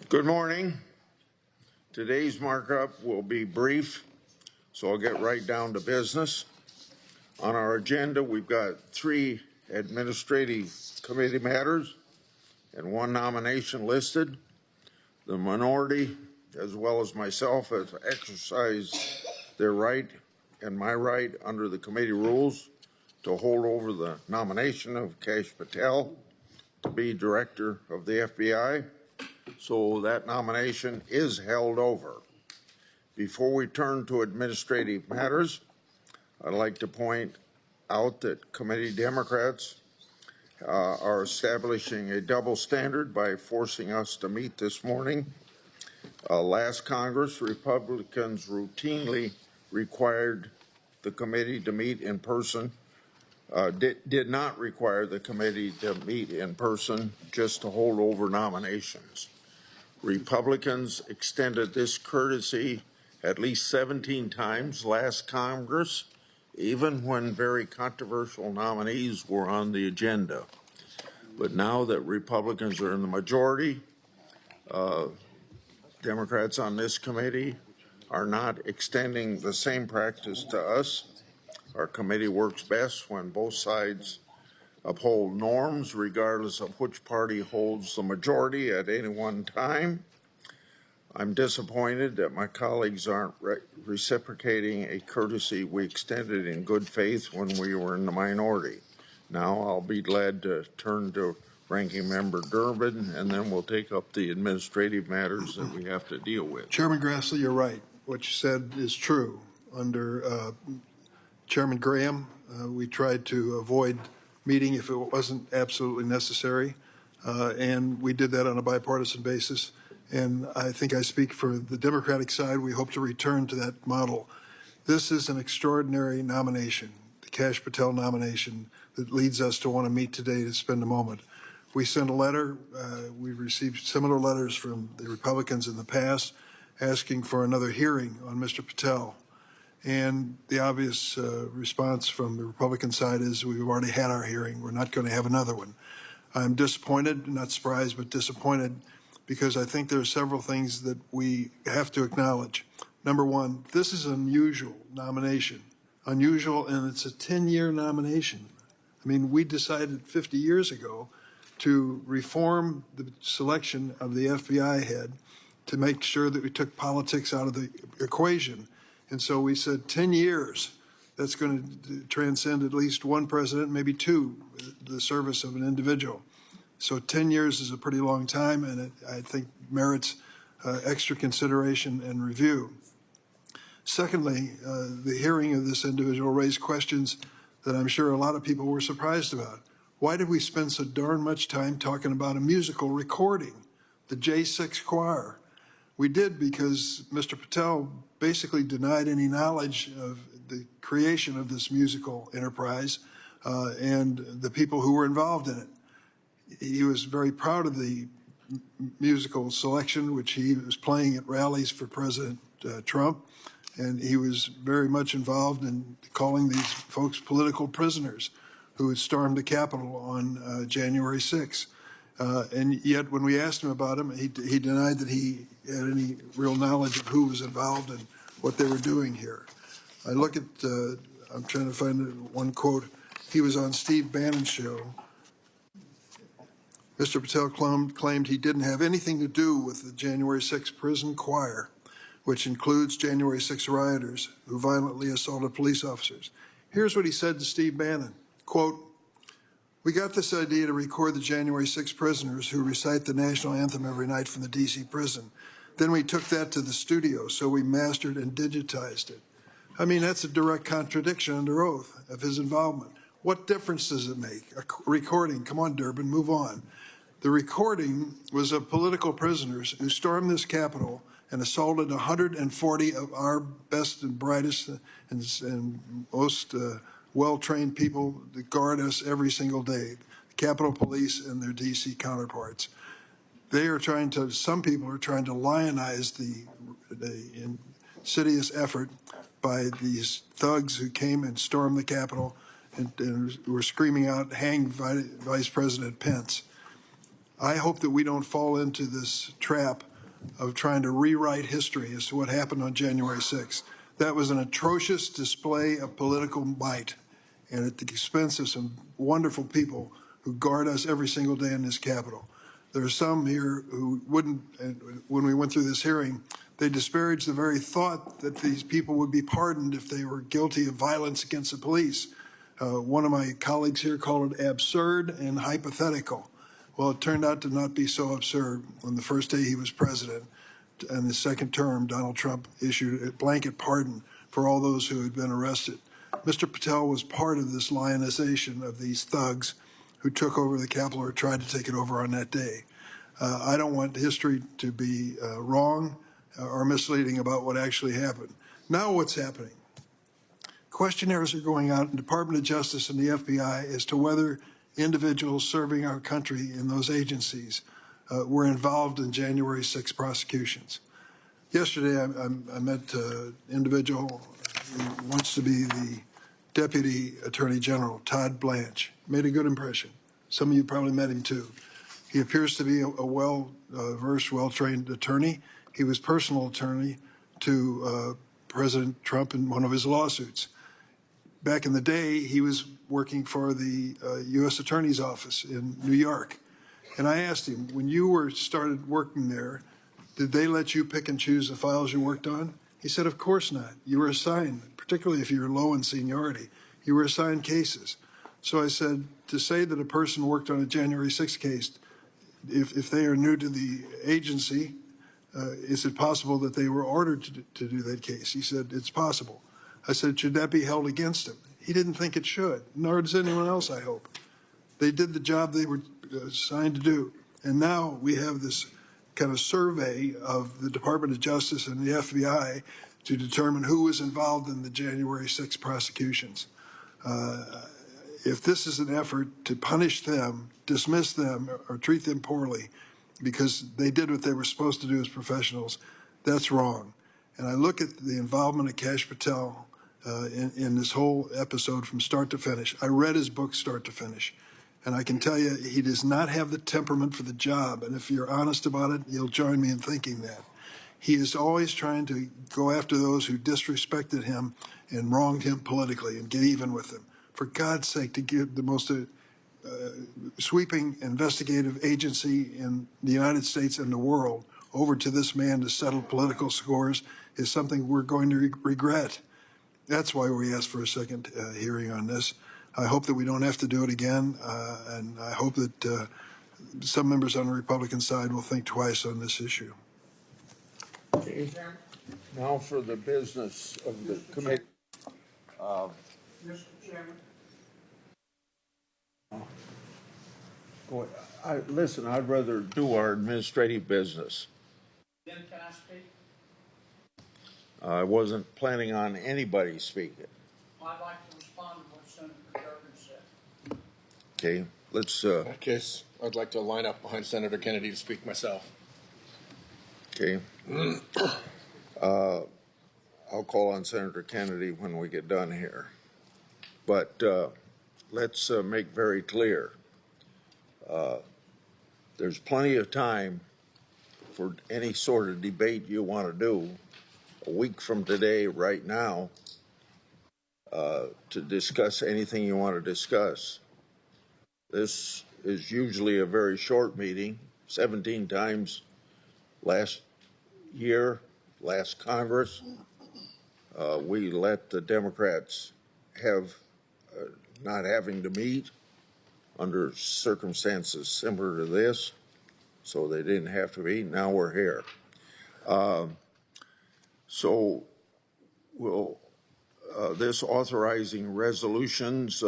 Good morning. Today's markup will be brief, so I'll get right down to business. On our agenda, we've got 3 administrative committee matters and 1 nomination listed. The minority, as well as myself, have exercised their right and my right under the committee rules to hold over the nomination of Kash Patel to be director of the FBI. So that nomination is held over. Before we turn to administrative matters, I'd like to point out that committee Democrats are establishing a double standard by forcing us to meet this morning. Last Congress, Republicans routinely required the committee to meet in person, did not require the committee to meet in person just to hold over nominations. Republicans extended this courtesy at least 17 times last Congress, even when very controversial nominees were on the agenda. But now that Republicans are in the majority, Democrats on this committee are not extending the same practice to us. Our committee works best when both sides uphold norms, regardless of which party holds the majority at any one time. I'm disappointed that my colleagues aren't reciprocating a courtesy we extended in good faith when we were in the minority. Now I'll be glad to turn to Ranking Member Durbin, and then we'll take up the administrative matters that we have to deal with. Chairman Grassley, you're right. What you said is true. Under Chairman Graham, we tried to avoid meeting if it wasn't absolutely necessary, and we did that on a bipartisan basis. And I think I speak for the Democratic side. We hope to return to that model. This is an extraordinary nomination, the Kash Patel nomination, that leads us to want to meet today to spend a moment. We sent a letter. We received similar letters from the Republicans in the past asking for another hearing on Mr. Patel. And the obvious response from the Republican side is we've already had our hearing. We're not going to have another one. I'm disappointed, not surprised, but disappointed, because I think there are several things that we have to acknowledge. Number one, this is an unusual nomination. Unusual, and it's a 10-year nomination. I mean, we decided 50 years ago to reform the selection of the FBI head to make sure that we took politics out of the equation. And so we said 10 years, that's going to transcend at least one president, maybe 2, the service of an individual. So 10 years is a pretty long time, and it, I think, merits extra consideration and review. Secondly, the hearing of this individual raised questions that I'm sure a lot of people were surprised about. Why did we spend so darn much time talking about a musical recording, the J6 choir? We did because Mr. Patel basically denied any knowledge of the creation of this musical enterprise and the people who were involved in it. He was very proud of the musical selection, which he was playing at rallies for President Trump, and he was very much involved in calling these folks political prisoners who had stormed the Capitol on January 6th. And yet, when we asked him about him, he denied that he had any real knowledge of who was involved and what they were doing here. I look at, I'm trying to find one quote. He was on Steve Bannon's show. Mr. Patel claimed he didn't have anything to do with the January 6th prison choir, which includes January 6th rioters who violently assaulted police officers. Here's what he said to Steve Bannon, quote, "We got this idea to record the January 6th prisoners who recite the national anthem every night from the D.C. prison. Then we took that to the studio, so we mastered and digitized it." I mean, that's a direct contradiction under oath of his involvement. What difference does it make? A recording, come on, Durbin, move on. The recording was of political prisoners who stormed this Capitol and assaulted 140 of our best and brightest and most well-trained people that guard us every single day, the Capitol Police and their D.C. counterparts. They are trying to, some people are trying to lionize the insidious effort by these thugs who came and stormed the Capitol and were screaming out, "Hang Vice President Pence." I hope that we don't fall into this trap of trying to rewrite history as to what happened on January 6th. That was an atrocious display of political might, and at the expense of some wonderful people who guard us every single day in this Capitol. There are some here who wouldn't, and when we went through this hearing, they disparaged the very thought that these people would be pardoned if they were guilty of violence against the police. One of my colleagues here called it absurd and hypothetical. Well, it turned out to not be so absurd. On the first day he was president, and the second term, Donald Trump issued a blanket pardon for all those who had been arrested. Mr. Patel was part of this lionization of these thugs who took over the Capitol or tried to take it over on that day. I don't want history to be wrong or misleading about what actually happened. Now what's happening? Questionnaires are going out in the Department of Justice and the FBI as to whether individuals serving our country in those agencies were involved in January 6 prosecutions. Yesterday, I met an individual who wants to be the Deputy Attorney General, Todd Blanche. Made a good impression. Some of you probably met him too. He appears to be a well-versed, well-trained attorney. He was personal attorney to President Trump in one of his lawsuits. Back in the day, he was working for the U.S. Attorney's Office in New York. And I asked him, when you started working there, did they let you pick and choose the files you worked on? He said, of course not. You were assigned, particularly if you're low in seniority, you were assigned cases. So I said, to say that a person worked on a January 6th case, if they are new to the agency, is it possible that they were ordered to do that case? He said, it's possible. I said, should that be held against him? He didn't think it should, nor does anyone else, I hope. They did the job they were assigned to do. And now we have this kind of survey of the Department of Justice and the FBI to determine who was involved in the January 6th prosecutions. If this is an effort to punish them, dismiss them, or treat them poorly because they did what they were supposed to do as professionals, that's wrong. And I look at the involvement of Kash Patel in this whole episode from start to finish. I read his book start to finish. And I can tell you, he does not have the temperament for the job. And if you're honest about it, you'll join me in thinking that. He is always trying to go after those who disrespected him and wronged him politically and get even with them. For God's sake, to give the most sweeping investigative agency in the United States and the world over to this man to settle political scores is something we're going to regret. That's why we asked for a second hearing on this. I hope that we don't have to do it again, and I hope that some members on the Republican side will think twice on this issue. Okay. Now for the business of the committee. Mr. Chairman. Listen, I'd rather do our administrative business. Then can I speak? I wasn't planning on anybody speaking. I'd like to respond to what Senator Durbin said. Okay, let's, In that case, I'd like to line up behind Senator Kennedy to speak myself. okay. I'll call on Senator Kennedy when we get done here. But let's make very clear. There's plenty of time for any sort of debate you want to do a week from today, right now, to discuss anything you want to discuss. This is usually a very short meeting, 17 times last year, last Congress. We let the Democrats have not having to meet under circumstances similar to this, so they didn't have to meet. Now we're here. So we'll, this authorizing resolutions,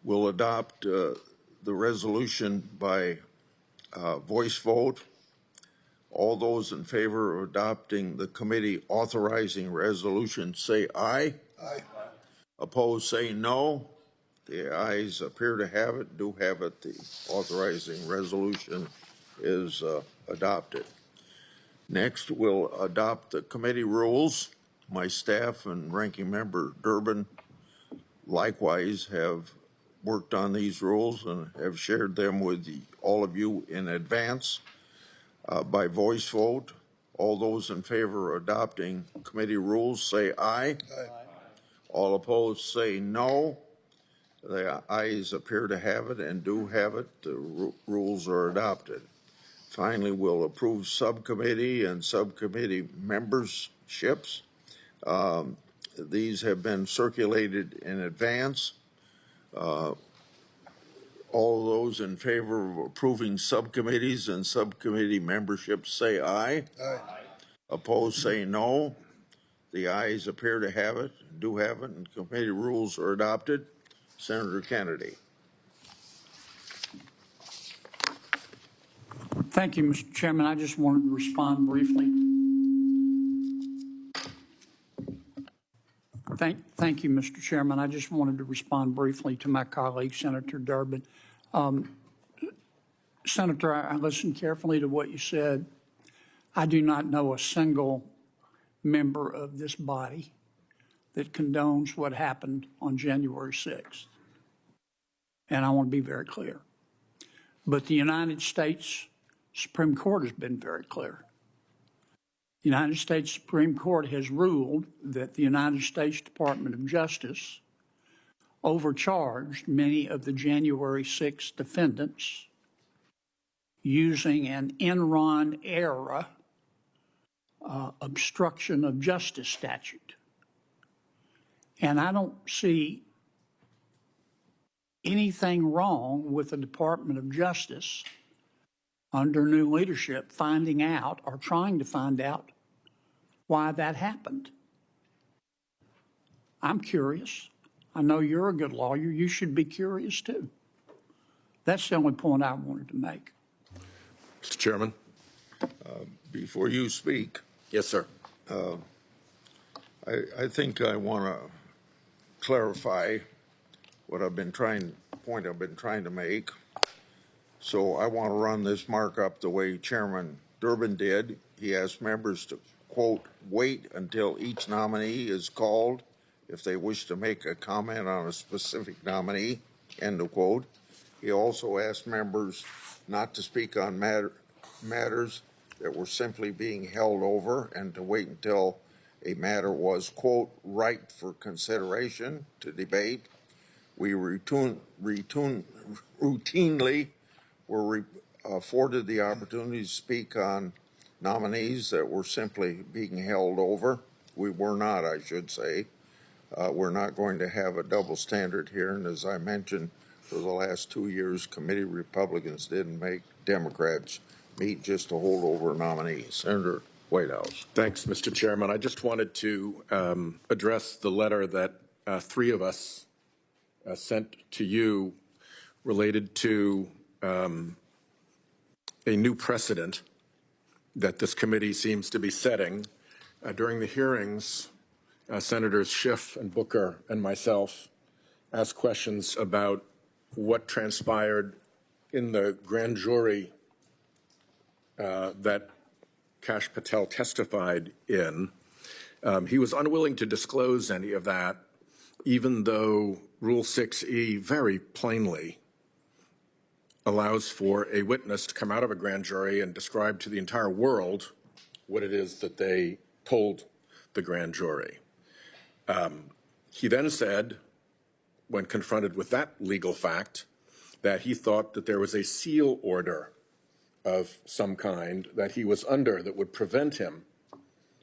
we'll adopt the resolution by voice vote. All those in favor of adopting the committee authorizing resolution say aye. Aye. Opposed say no. The ayes appear to have it, do have it. The authorizing resolution is adopted. Next, we'll adopt the committee rules. My staff and ranking member Durbin likewise have worked on these rules and have shared them with all of you in advance by voice vote. All those in favor of adopting committee rules say aye. Aye. All opposed say no. The ayes appear to have it and do have it. The rules are adopted. Finally, we'll approve subcommittee and subcommittee memberships. These have been circulated in advance. All those in favor of approving subcommittees and subcommittee memberships say aye. Aye. Opposed say no. The ayes appear to have it, do have it, and committee rules are adopted. Senator Kennedy. Thank you, Mr. Chairman. I just wanted to respond briefly. Thank you, Mr. Chairman. I just wanted to respond briefly to my colleague, Senator Durbin. Senator, I listened carefully to what you said. I do not know a single member of this body that condones what happened on January 6th. And I want to be very clear. But the United States Supreme Court has been very clear. The United States Supreme Court has ruled that the United States Department of Justice overcharged many of the January 6th defendants using an Enron era obstruction of justice statute. And I don't see anything wrong with the Department of Justice under new leadership finding out or trying to find out why that happened. I'm curious. I know you're a good lawyer. You should be curious too. That's the only point I wanted to make. Mr. Chairman? Before you speak, Yes, sir. I think I want to clarify what I've been trying to make. So I want to run this markup the way Chairman Durbin did. He asked members to, quote, wait until each nominee is called if they wish to make a comment on a specific nominee, end of quote. He also asked members not to speak on matters that were simply being held over and to wait until a matter was, quote, ripe for consideration to debate. We routinely were afforded the opportunity to speak on nominees that were simply being held over. We were not, I should say. We're not going to have a double standard here. And as I mentioned, for the last 2 years, committee Republicans didn't make Democrats meet just to hold over nominees. Senator Whitehouse. Thanks, Mr. Chairman. I just wanted to address the letter that three of us sent to you related to a new precedent that this committee seems to be setting. During the hearings, Senators Schiff and Booker and myself asked questions about what transpired in the grand jury that Kash Patel testified in. He was unwilling to disclose any of that, even though Rule 6E very plainly allows for a witness to come out of a grand jury and describe to the entire world what it is that they told the grand jury. He then said, when confronted with that legal fact, that he thought that there was a seal order of some kind that he was under that would prevent him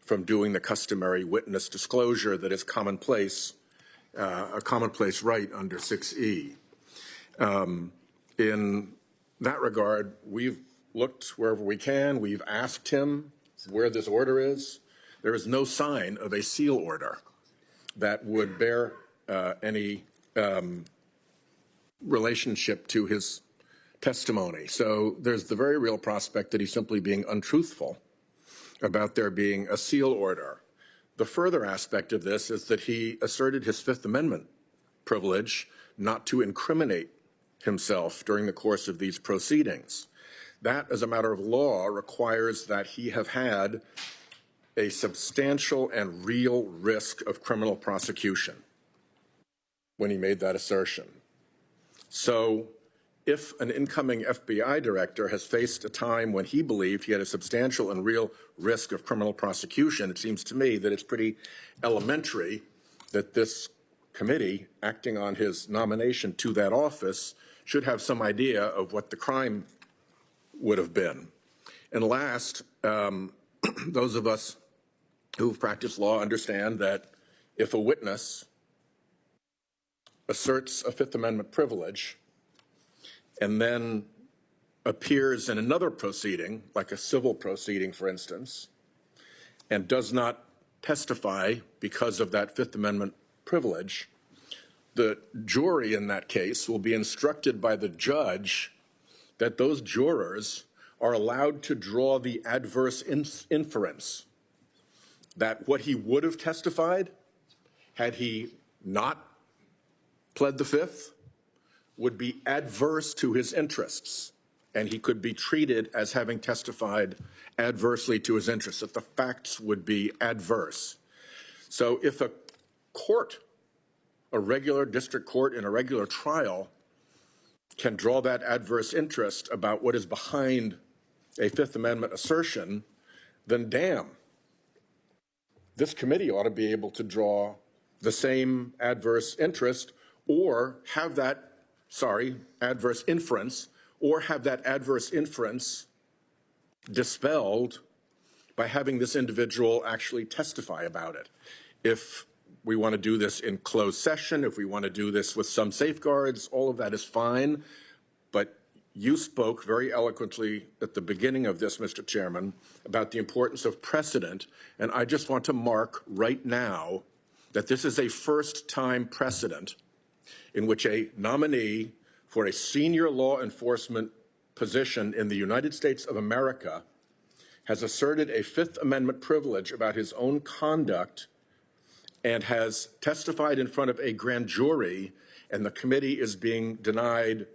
from doing the customary witness disclosure that is commonplace, a commonplace right under 6E. In that regard, we've looked wherever we can. We've asked him where this order is. There is no sign of a seal order that would bear any relationship to his testimony. So there's the very real prospect that he's simply being untruthful about there being a seal order. The further aspect of this is that he asserted his Fifth Amendment privilege not to incriminate himself during the course of these proceedings. That, as a matter of law, requires that he have had a substantial and real risk of criminal prosecution. when he made that assertion. So if an incoming FBI director has faced a time when he believed he had a substantial and real risk of criminal prosecution, it seems to me that it's pretty elementary that this committee, acting on his nomination to that office, should have some idea of what the crime would have been. And last, those of us who've practiced law understand that if a witness asserts a Fifth Amendment privilege and then appears in another proceeding, like a civil proceeding, for instance, and does not testify because of that Fifth Amendment privilege, the jury in that case will be instructed by the judge that those jurors are allowed to draw the adverse inference that what he would have testified had he not pled the Fifth would be adverse to his interests, and he could be treated as having testified adversely to his interests, that the facts would be adverse. So if a court, a regular district court in a regular trial, can draw that adverse interest about what is behind a Fifth Amendment assertion, then damn, this committee ought to be able to draw the same adverse interest or have that, adverse inference, or have that adverse inference dispelled by having this individual actually testify about it. If we want to do this in closed session, if we want to do this with some safeguards, all of that is fine. But you spoke very eloquently at the beginning of this, Mr. Chairman, about the importance of precedent. And I just want to mark right now that this is a first-time precedent in which a nominee for a senior law enforcement position in the United States of America has asserted a Fifth Amendment privilege about his own conduct and has testified in front of a grand jury, and the committee is being denied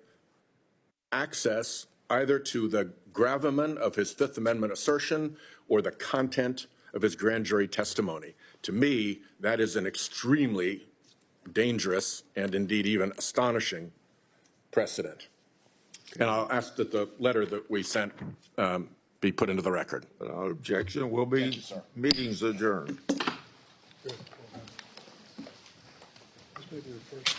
access either to the gravamen of his Fifth Amendment assertion or the content of his grand jury testimony. To me, that is an extremely dangerous and indeed even astonishing precedent. And I'll ask that the letter that we sent be put into the record. Without objection, will be meetings adjourned. This may be the first.